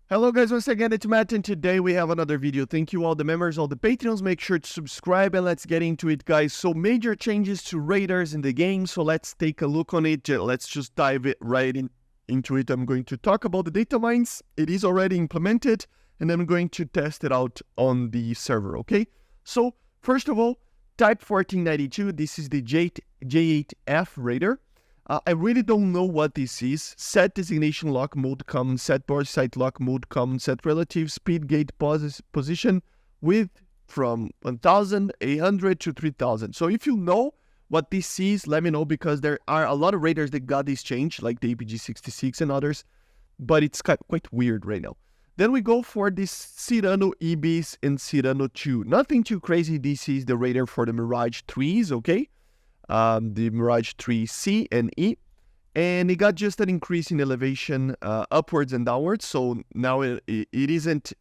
Hello guys, once again it's Matt and today we have another video. Thank you all the members, all the Patreons, make sure to subscribe and let's get into it guys. So major changes to radars in the game, so let's take a look on it. Let's just dive into it. I'm going to talk about the data mines. It is already implemented and I'm going to test it out on the server, okay? So first of all, type 1492, this is the J8F radar. I really don't know what this is. Set designation lock mode common, set board site lock mode common, set relative speed gate position with from 1,800 to 3,000. So if you know what this is, let me know, because there are a lot of radars that got this change, like the APG66 and others, but it's quite weird right now. Then we go for this Cyrano EBs and Cyrano 2. Nothing too crazy. This is the radar for the Mirage 3s, okay? The Mirage 3C and E, and it got just an increase in elevation upwards and downwards. So now it isn't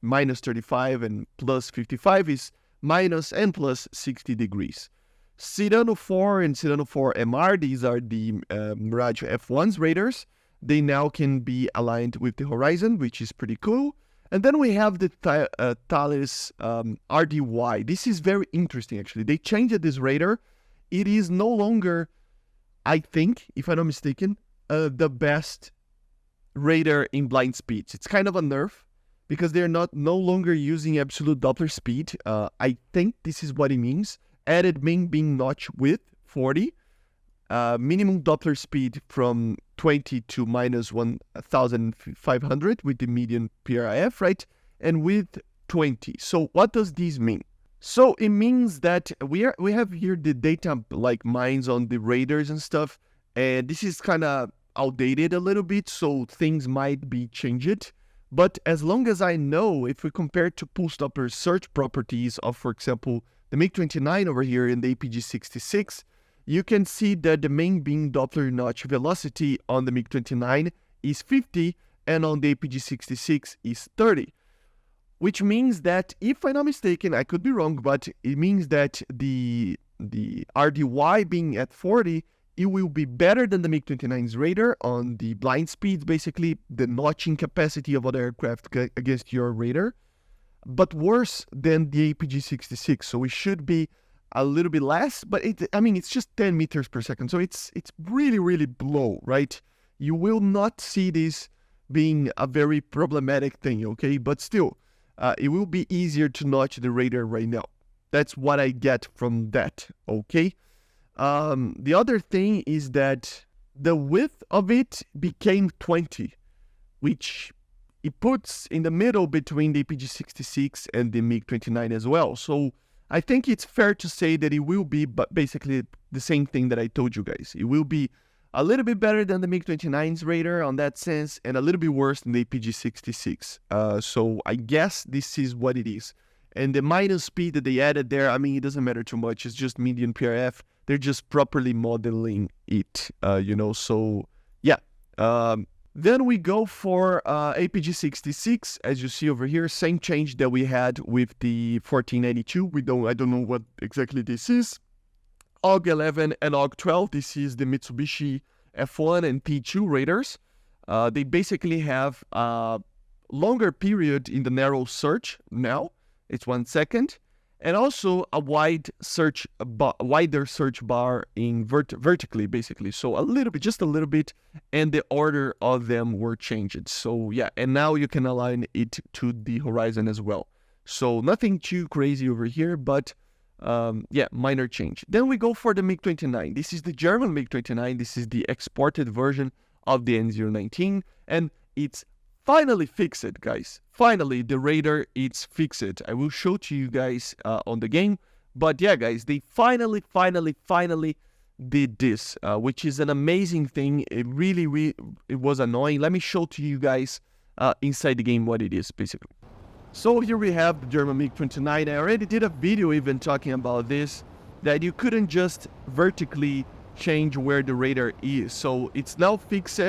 minus 35 and plus 55, is minus and plus 60 degrees. Cyrano 4 and Cyrano 4 MR, these are the Mirage F1's radars. They now can be aligned with the horizon, which is pretty cool. And then we have the Thales RDY. This is very interesting actually. They changed this radar. It is no longer, I think, if I'm not mistaken, the best radar in blind speeds. It's kind of a nerf because they're no longer using absolute Doppler speed. I think this is what it means. Added main beam notch width 40, minimum Doppler speed from 20 to minus 1,500 with the median PRIF, right? And with 20. So what does this mean? So it means that we have here the data like mines on the radars and stuff, and this is kind of outdated a little bit, so things might be changed. But as long as I know, if we compare to pulse Doppler search properties of, for example, the MiG-29 over here in the APG66, you can see that the main beam Doppler notch velocity on the MiG-29 is 50 and on the APG66 is 30. Which means that, if I'm not mistaken, I could be wrong, but it means that the RDY being at 40, it will be better than the MiG-29's radar on the blind speeds, basically the notching capacity of other aircraft against your radar, but worse than the APG-66. So it should be a little bit less, but it's just 10 meters per second. So it's really, really low, right? You will not see this being a very problematic thing, okay? But still, it will be easier to notch the radar right now. That's what I get from that, okay? The other thing is that the width of it became 20, which it puts in the middle between the APG66 and the MiG-29 as well. So I think it's fair to say that it will be basically the same thing that I told you guys. It will be a little bit better than the MiG-29's radar on that sense, and a little bit worse than the APG-66. So I guess this is what it is. And the minus speed that they added there, it doesn't matter too much. It's just median PRF. They're just properly modeling it, so yeah. Then we go for APG-66, as you see over here, same change that we had with the 1492. I don't know what exactly this is. AUG-11 and AUG-12, this is the Mitsubishi F1 and T2 radars. They basically have a longer period in the narrow search now. It's 1 second. And also a wider search bar in vertically, basically. So just a little bit, and the order of them were changed. So yeah, and now you can align it to the horizon as well. So nothing too crazy over here, but yeah, minor change. Then we go for the MiG-29. This is the German MiG-29. This is the exported version of the N019, and it's finally fixed, guys. Finally, the radar is fixed. I will show to you guys on the game. But yeah, guys, they finally did this, which is an amazing thing. It really it was annoying. Let me show to you guys inside the game what it is, basically. So here we have the German MiG-29. I already did a video even talking about this, that you couldn't just vertically change where the radar is. So it's now fixed.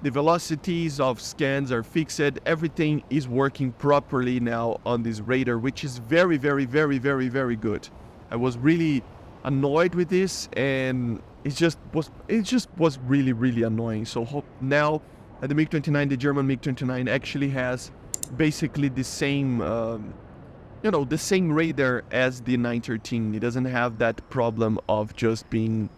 The velocities of scans are fixed. Everything is working properly now on this radar, which is very good. I was really annoyed with this, and it just was really annoying. So now the MiG-29, the German MiG-29 actually has basically the same, the same radar as the 913. It doesn't have that problem of just being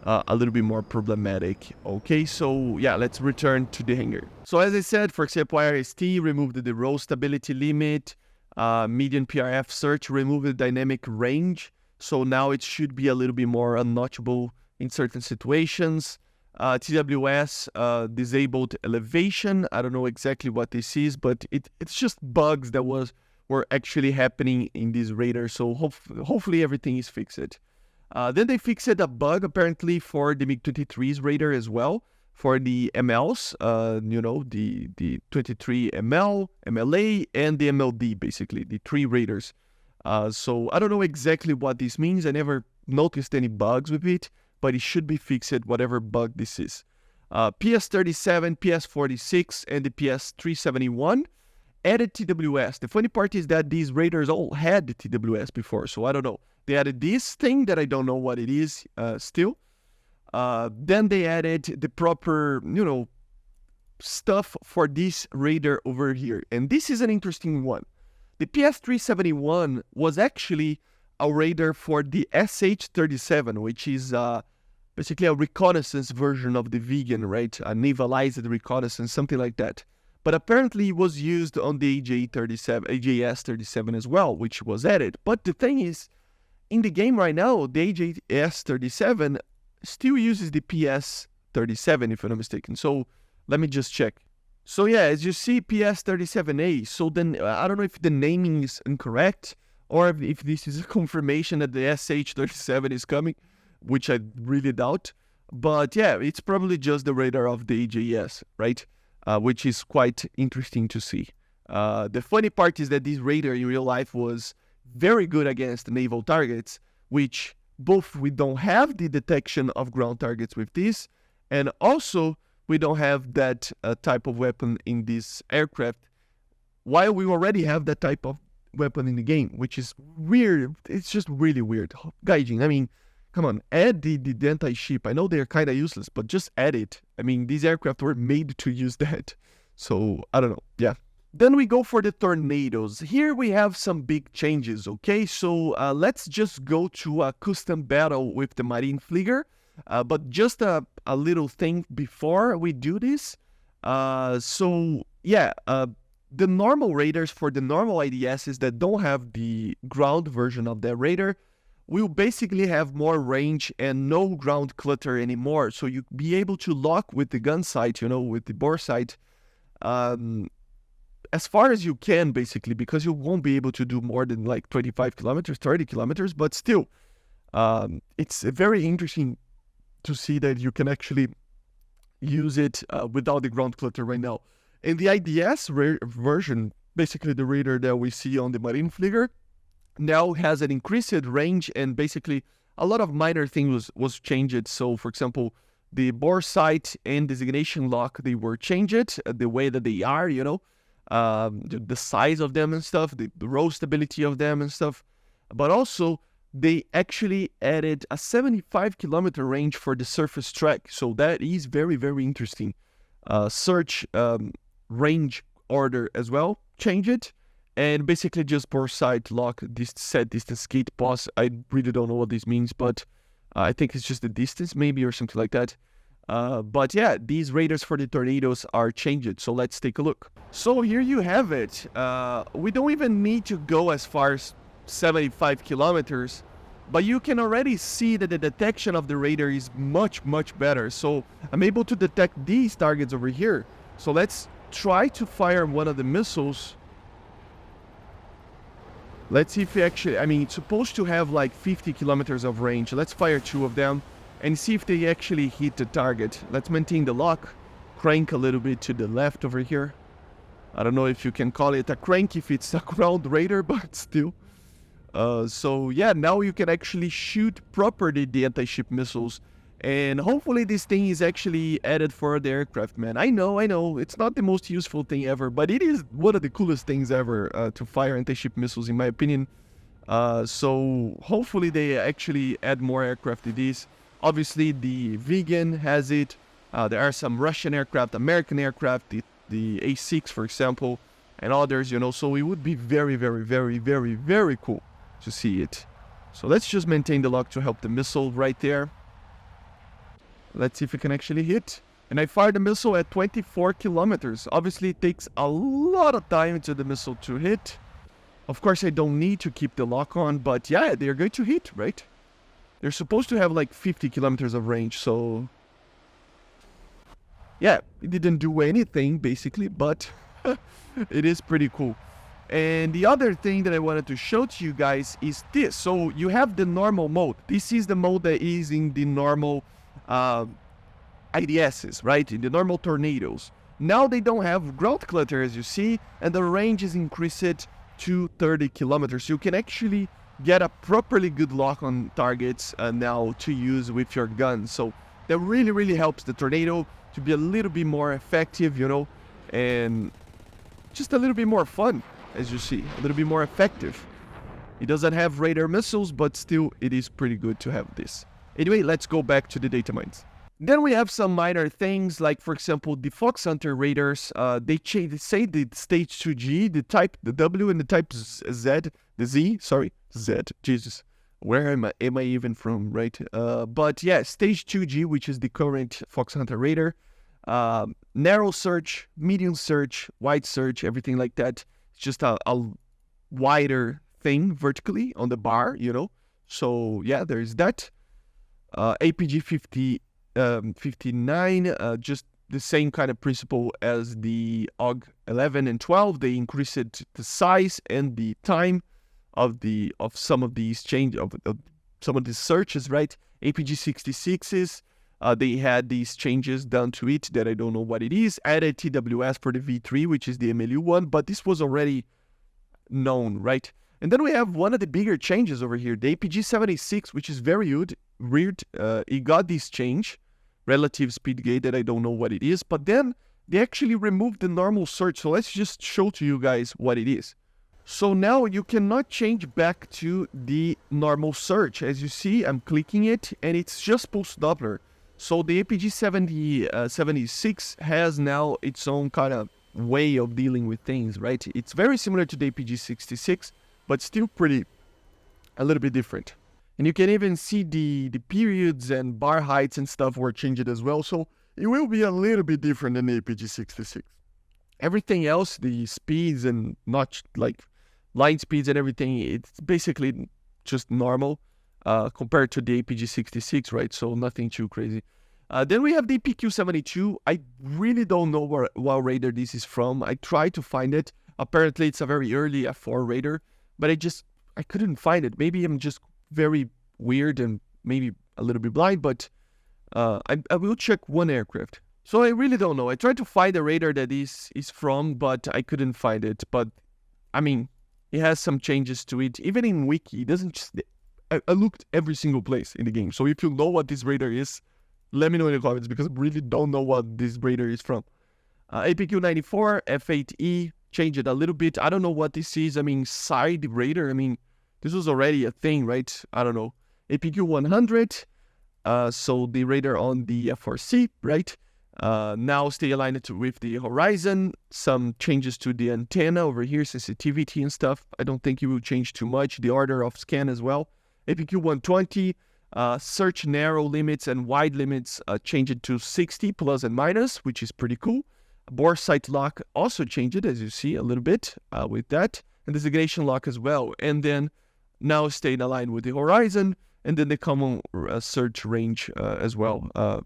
a little bit more problematic. Okay, so yeah, let's return to the hangar. So as I said, for example, IRST removed the roll stability limit, median PRF search removed the dynamic range. So now it should be a little bit more unnotchable in certain situations. TWS disabled elevation. I don't know exactly what this is, but it's just bugs that were actually happening in this radar. So hopefully everything is fixed. Then they fixed a bug apparently for the MiG-23's radar as well, for the MLs, the 23 ML, MLA, and the MLD, basically, the 3 radars. So I don't know exactly what this means. I never noticed any bugs with it, but it should be fixed, whatever bug this is. PS37, PS46, and the PS371 added TWS. The funny part is that these radars all had the TWS before, so I don't know. They added this thing that I don't know what it is still. Then they added the proper, stuff for this radar over here. And this is an interesting one. The PS371 was actually a radar for the SH-37, which is basically a reconnaissance version of the Viggen, right? A navalized reconnaissance, something like that. But apparently it was used on the AJS-37 as well, which was added. But the thing is, in the game right now, the AJS-37 still uses the PS-37, if I'm not mistaken. So let me just check. So yeah, as you see, PS-37A. So then I don't know if the naming is incorrect or if this is a confirmation that the SH-37 is coming, which I really doubt. But yeah, it's probably just the radar of the AJS, right? Which is quite interesting to see. The funny part is that this radar in real life was very good against naval targets, which both we don't have the detection of ground targets with this, and also we don't have that type of weapon in this aircraft, while we already have that type of weapon in the game, which is weird. It's just really weird. Gaijin, I mean, come on, add the anti-ship. I know they're kind of useless, but just add it. I mean, these aircraft were made to use that. So, I don't know. Yeah. Then we go for the tornadoes. Here we have some big changes, okay? So, let's just go to a custom battle with the Marine Flieger. But just a little thing before we do this. The normal radars for the normal IDSs that don't have the ground version of their radar will basically have more range and no ground clutter anymore. So you'll be able to lock with the gun sight, with the bore sight, as far as you can, basically, because you won't be able to do more than like 25 kilometers, 30 kilometers, but still, it's very interesting to see that you can actually use it without the ground clutter right now. In the IDS version, basically the radar that we see on the Marine Flieger, now has an increased range, and basically a lot of minor things was changed. So, for example, the bore sight and designation lock, they were changed, the way that they are, the size of them and stuff, the roll stability of them and stuff. But also, they actually added a 75-kilometer range for the surface track. So that is very, very interesting. Search range order as well, change it. And basically just bore sight, lock, set distance, gate pause. I really don't know what this means, but I think it's just the distance maybe or something like that. But yeah, these radars for the tornadoes are changed. So let's take a look. So here you have it. We don't even need to go as far as 75 kilometers, but you can already see that the detection of the radar is much, much better. So I'm able to detect these targets over here. So let's try to fire one of the missiles. Let's see if we actually, it's supposed to have like 50 kilometers of range. Let's fire 2 of them and see if they actually hit the target. Let's maintain the lock, crank a little bit to the left over here. I don't know if you can call it a crank if it's a ground radar, but still. So yeah, now you can actually shoot properly the anti-ship missiles. And hopefully this thing is actually added for the aircraft, man. I know, it's not the most useful thing ever, but it is one of the coolest things ever to fire anti-ship missiles, in my opinion. So hopefully they actually add more aircraft to this. Obviously the Viggen has it. There are some Russian aircraft, American aircraft, the A6, for example, and others, you know, so it would be very, very, very, very, very cool to see it. So let's just maintain the lock to help the missile right there. Let's see if it can actually hit. And I fired the missile at 24 kilometers. Obviously, it takes a lot of time to the missile to hit. Of course, I don't need to keep the lock on, but yeah, they're going to hit, right? They're supposed to have like 50 kilometers of range, so... yeah, it didn't do anything, basically, but it is pretty cool. And the other thing that I wanted to show to you guys is this. So you have the normal mode. This is the mode that is in the normal IDSs, right? In the normal tornadoes. Now they don't have ground clutter, as you see, and the range is increased to 30 kilometers. You can actually get a properly good lock on targets now to use with your gun. So that really, really helps the tornado to be a little bit more effective, you know, and just a little bit more fun, as you see, a little bit more effective. It doesn't have radar missiles, but still it is pretty good to have this. Anyway, let's go back to the data mines. Then we have some minor things, like for example, the Fox Hunter radars. They say the stage 2G, the type, the W, and the type Z, the Z, sorry, Z, Jesus. Where am I even from, right? But yeah, stage 2G, which is the current Fox Hunter radar. Narrow search, medium search, wide search, everything like that. It's just a wider thing vertically on the bar, you know. So yeah, there's that. APG 59, just the same kind of principle as the AUG 11 and 12. They increased the size and the time of some of these some of these searches, right? APG 66s, they had these changes done to it that I don't know what it is. Added TWS for the V3, which is the MLU one, but this was already known, right? And then we have one of the bigger changes over here, the APG 76, which is very weird. It got this change, relative speed gate, that I don't know what it is, but then they actually removed the normal search. So let's just show to you guys what it is. So now you cannot change back to the normal search. As you see, I'm clicking it and it's just pulse Doppler. So the APG 76 has now its own kind of way of dealing with things, right? It's very similar to the APG 66, but still a little bit different. And you can even see the periods and bar heights and stuff were changed as well. So it will be a little bit different than the APG 66. Everything else, the speeds and not like line speeds and everything, it's basically just normal compared to the APG 66, right? So nothing too crazy. Then we have the PQ 72. I really don't know what radar this is from. I tried to find it. Apparently it's a very early F4 radar, but I couldn't find it. Maybe I'm just very weird and maybe a little bit blind, but I will check one aircraft. So I really don't know. I tried to find the radar that is from, but I couldn't find it. But I mean, it has some changes to it. Even in Wiki, it doesn't just... I looked every single place in the game. So if you know what this radar is, let me know in the comments, because I really don't know what this radar is from. APQ 94, F8E, changed it a little bit. I don't know what this is. I mean, side radar. I mean, this was already a thing, right? I don't know. APQ 100, so the radar on the F4C, right? Now stay aligned with the horizon. Some changes to the antenna over here, sensitivity and stuff. I don't think it will change too much. The order of scan as well. APQ 120, search narrow limits and wide limits changed to 60 plus and minus, which is pretty cool. Bore sight lock also changed, as you see, a little bit with that. And designation lock as well. And then now staying aligned with the horizon, and then the common search range as well,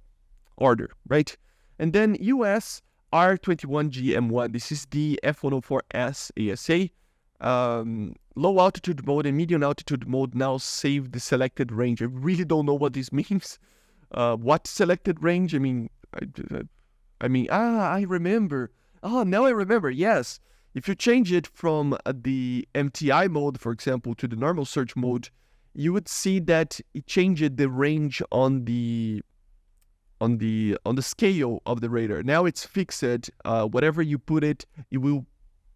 order, right? And then US R21GM1, this is the F-104S ASA. Low altitude mode and medium altitude mode now save the selected range. I really don't know what this means. What selected range? I mean, I remember. Oh, now I remember, yes. If you change it from the MTI mode, for example, to the normal search mode, you would see that it changed the range on the scale of the radar. Now it's fixed. Whatever you put it will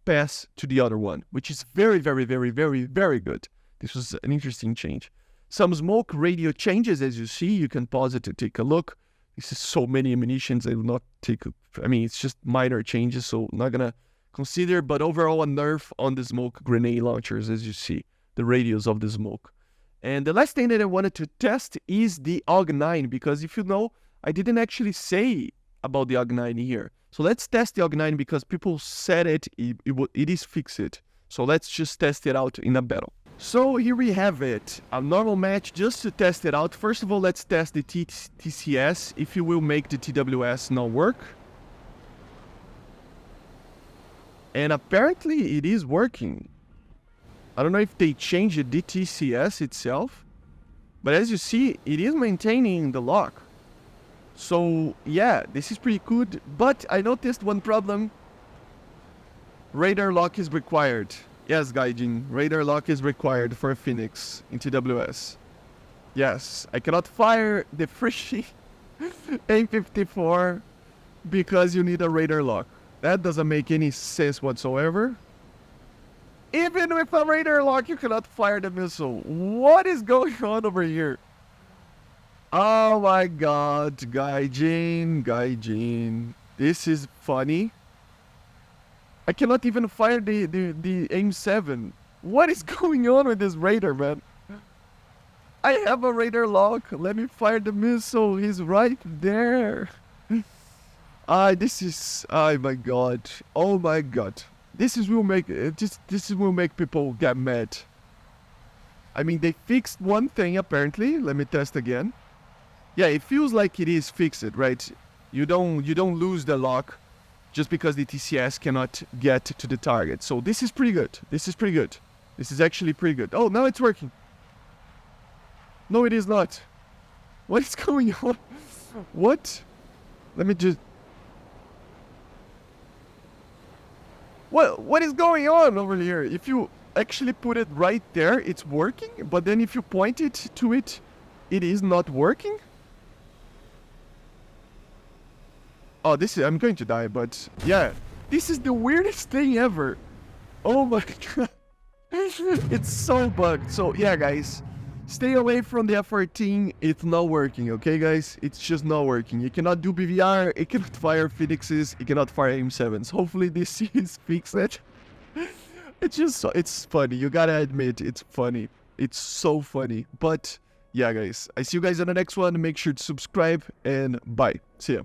pass to the other one, which is very, very, very, very, very good. This was an interesting change. Some smoke radio changes, as you see. You can pause it to take a look This is so many ammunitions. I will not take, I mean, it's just minor changes, so not gonna consider, but overall a nerf on the smoke grenade launchers, as you see, the radius of the smoke. And the last thing that I wanted to test is the AUG9, because if you know, I didn't actually say about the AUG9 here. So let's test the AUG9 because people said it is fixed. So let's just test it out in a battle. So here we have it, a normal match just to test it out. First of all, let's test the TCS, if you will make the TWS not work. And apparently it is working. I don't know if they changed the TCS itself, but as you see, it is maintaining the lock. So yeah, this is pretty good, but I noticed one problem. Radar lock is required. Yes, Gaijin, radar lock is required for a Phoenix in TWS. Yes, I cannot fire the free M54 because you need a radar lock. That doesn't make any sense whatsoever. Even with a radar lock, you cannot fire the missile. What is going on over here? Oh my god, Gaijin. This is funny. I cannot even fire the AIM-7. What is going on with this radar, man? I have a radar lock. Let me fire the missile. He's right there. This is, oh my god. Oh my god. This will make people get mad. I mean, they fixed one thing apparently. Let me test again. Yeah, it feels like it is fixed, right? You don't lose the lock just because the TCS cannot get to the target. So this is pretty good. This is pretty good. This is actually pretty good. Oh, now it's working. No, it is not. What is going on? What? Let me just... What is going on over here? If you actually put it right there, it's working. But then if you point it to it, it is not working. Oh, I'm going to die, but yeah. This is the weirdest thing ever. Oh my god. It's so bugged. So yeah, guys. Stay away from the F-14. It's not working, okay, guys? It's just not working. You cannot do BVR. It cannot fire Phoenixes. It cannot fire AIM-7s. Hopefully this is fixed. It's funny. You gotta admit, it's funny. It's so funny. But yeah, guys. I see you guys on the next one. Make sure to subscribe and bye. See ya.